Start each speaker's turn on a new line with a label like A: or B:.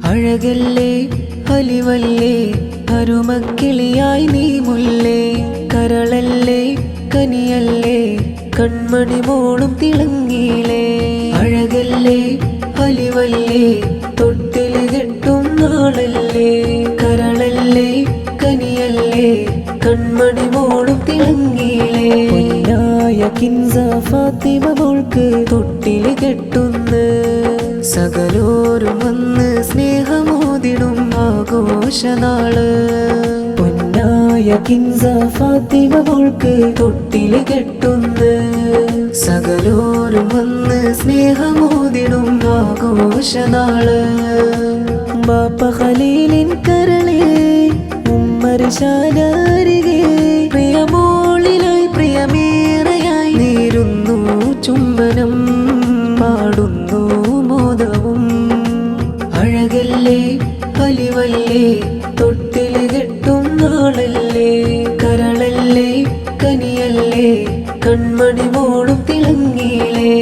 A: അഴകല്ലേ അലിവല്ലേ അരുമക്കിളിയായി നീ മുല്ലേ കരളല്ലേ കനിയല്ലേ കൺമണി മോളും തിളങ്ങിയിലേ അഴകല്ലേ അലിവല്ലേ തൊട്ടില് കെട്ടും നാളല്ലേ കരളല്ലേ കനിയല്ലേ കൺമണി മോളും തിളങ്ങിയിലേ പൊന്നായ കിൻസ ഫാത്തിമ മോൾക്ക് തൊട്ടില് കെട്ടുന്ന് സകലോരും വന്ന് സ്നേഹമോതിടും ആഘോഷനാള് പൊന്നായ കിൻസ ഫാത്തിമ മോൾക്ക് തൊട്ടില് കെട്ടുന്ന് സകലോരും വന്ന് സ്നേഹമോതിടും ആഘോഷനാള് ബാപ്പ ഖലീലിൻ കരളേ ഉമ്മർശാനരികെ പ്രിയമോളിലായി പ്രിയമേറയായി നേരുന്നു ചുംബനം പാടുന്നു മോദവും അഴകല്ലേ അലിവല്ലേ തൊട്ടില് കെട്ടും നാളല്ലേ കരളല്ലേ കനിയല്ലേ കൺമണി മോളും തിളങ്ങിയിലേ